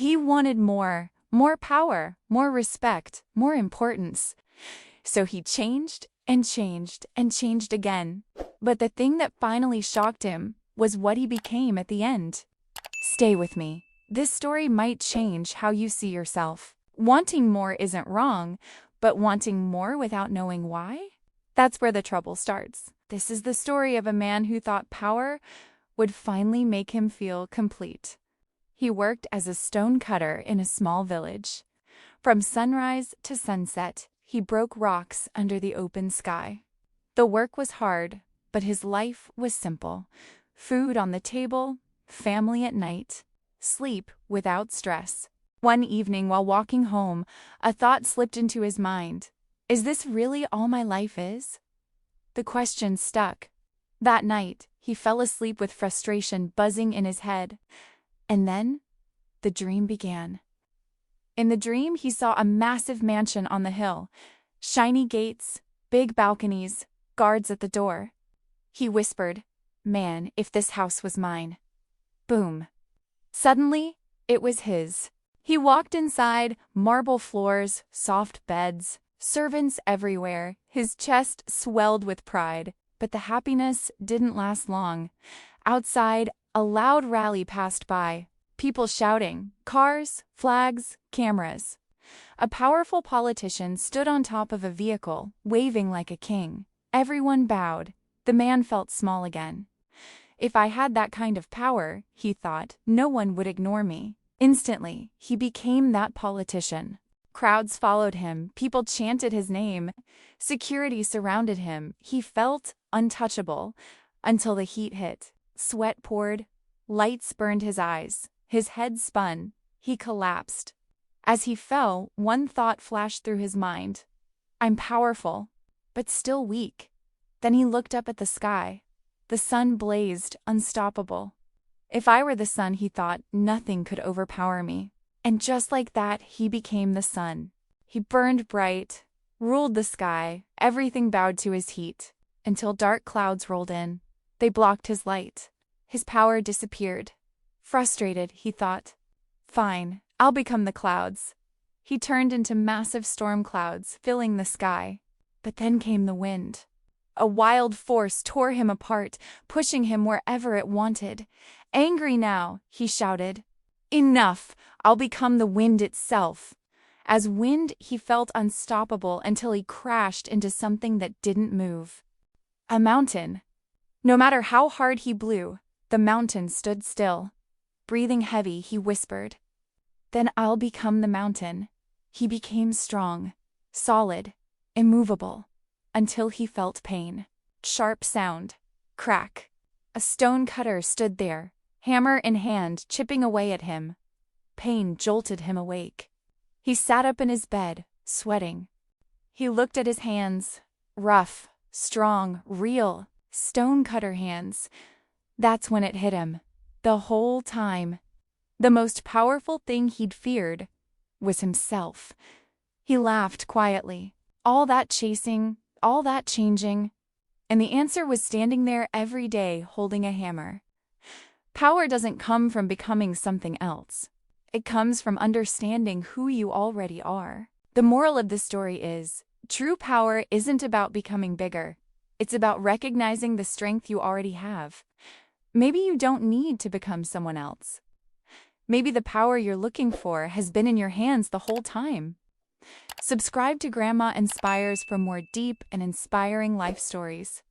He wanted more power, more respect, more importance. So he changed and changed and changed again. But the thing that finally shocked him was what he became at the end. Stay with me. This story might change how you see yourself. Wanting more isn't wrong, but wanting more without knowing why? That's where the trouble starts. This is the story of a man who thought power would finally make him feel complete. He worked as a stone cutter in a small village. From sunrise to sunset, he broke rocks under the open sky. The work was hard, but his life was simple. Food on the table, family at night, sleep without stress. One evening while walking home, a thought slipped into his mind. Is this really all my life is? The question stuck. That night, he fell asleep with frustration buzzing in his head. And then, the dream began. In the dream, he saw a massive mansion on the hill. Shiny gates, big balconies, guards at the door. He whispered, "Man, if this house was mine." Boom. Suddenly, it was his. He walked inside, marble floors, soft beds, servants everywhere. His chest swelled with pride, but the happiness didn't last long. Outside, a loud rally passed by. People shouting, cars, flags, cameras. A powerful politician stood on top of a vehicle, waving like a king. Everyone bowed. The man felt small again. If I had that kind of power, he thought, no one would ignore me. Instantly, he became that politician. Crowds followed him, people chanted his name. Security surrounded him. He felt untouchable until the heat hit. Sweat poured. Lights burned his eyes. His head spun. He collapsed. As he fell, one thought flashed through his mind. I'm powerful, but still weak. Then he looked up at the sky. The sun blazed, unstoppable. If I were the sun, he thought, nothing could overpower me. And just like that, he became the sun. He burned bright, ruled the sky, everything bowed to his heat, until dark clouds rolled in. They blocked his light. His power disappeared. Frustrated, he thought, fine, I'll become the clouds. He turned into massive storm clouds, filling the sky. But then came the wind. A wild force tore him apart, pushing him wherever it wanted. Angry now, he shouted, "Enough! I'll become the wind itself." As wind, he felt unstoppable until he crashed into something that didn't move. A mountain. No matter how hard he blew, the mountain stood still. Breathing heavy, he whispered, "Then I'll become the mountain." He became strong, solid, immovable, until he felt pain. Sharp sound. Crack. A stone cutter stood there, hammer in hand, chipping away at him. Pain jolted him awake. He sat up in his bed, sweating. He looked at his hands. Rough, strong, real, stone cutter hands. That's when it hit him. The whole time. The most powerful thing he'd feared was himself. He laughed quietly. All that chasing, all that changing, and the answer was standing there every day holding a hammer. Power doesn't come from becoming something else. It comes from understanding who you already are. The moral of this story is, true power isn't about becoming bigger. It's about recognizing the strength you already have. Maybe you don't need to become someone else. Maybe the power you're looking for has been in your hands the whole time. Subscribe to Grandma Inspires for more deep and inspiring life stories.